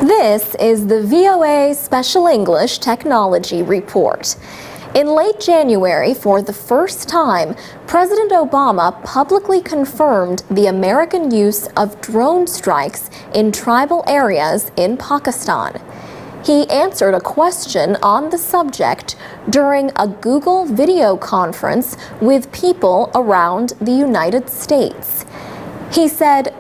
This is the VOA Special English Technology Report. In late January, for the first time, President Obama publicly confirmed the American use of drone strikes in tribal areas in Pakistan. He answered a question on the subject during a Google video conference with people around the United States. He said,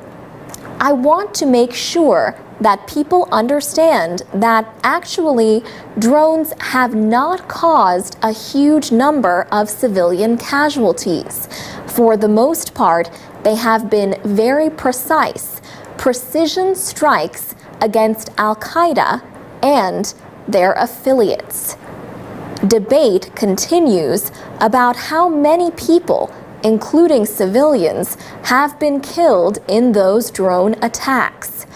"I want to make sure that people understand that actually drones have not caused a huge number of civilian casualties. For the most part, they have been very precise, precision strikes against Al-Qaeda and their affiliates." Debate continues about how many people, including civilians, have been killed in those drone attacks.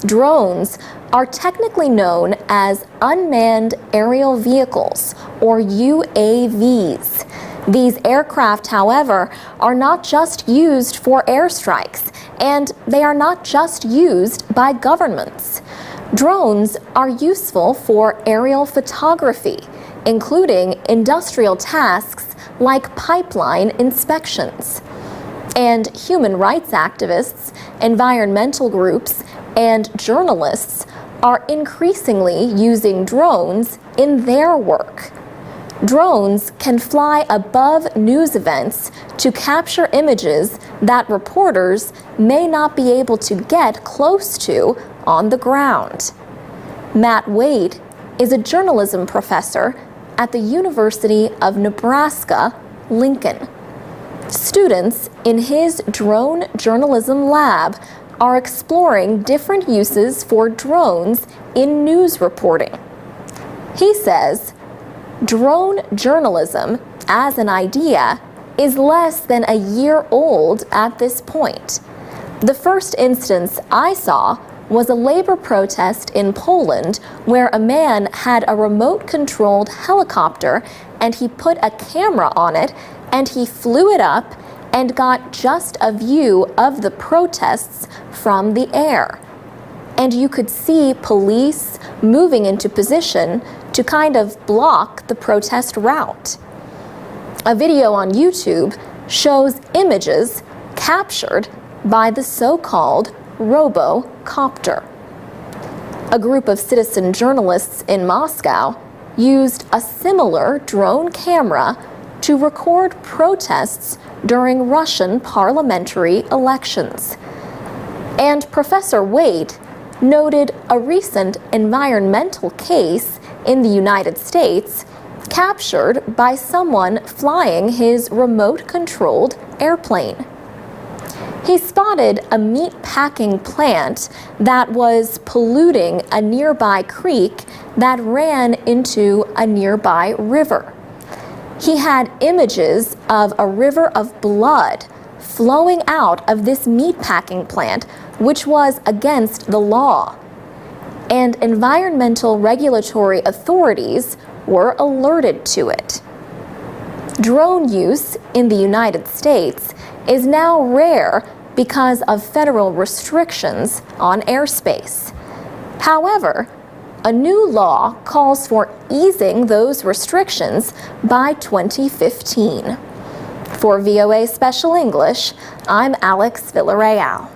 Drones are technically known as unmanned aerial vehicles, or UAVs. These aircraft, however, are not just used for airstrikes, and they are not just used by governments. Drones are useful for aerial photography, including industrial tasks like pipeline inspections. And human rights activists, environmental groups, and journalists are increasingly using drones in their work. Drones can fly above news events to capture images that reporters may not be able to get close to on the ground. Matt Wade is a journalism professor at the University of Nebraska, Lincoln. Students in his drone journalism lab are exploring different uses for drones in news reporting. He says, "Drone journalism, as an idea, is less than a year old at this point. The first instance I saw was a labor protest in Poland where a man had a remote-controlled helicopter and he put a camera on it and he flew it up and got just a view of the protests from the air. And you could see police moving into position to kind of block the protest route." A video on YouTube shows images captured by the so-called RoboCopter. A group of citizen journalists in Moscow used a similar drone camera to record protests during Russian parliamentary elections. And Professor Wade noted a recent environmental case in the United States captured by someone flying his remote-controlled airplane. He spotted a meat-packing plant that was polluting a nearby creek that ran into a nearby river. He had images of a river of blood flowing out of this meatpacking plant, which was against the law. And environmental regulatory authorities were alerted to it. Drone use in the United States is now rare because of federal restrictions on airspace. However, a new law calls for easing those restrictions by 2015. For VOA Special English, I'm Alex Villarreal.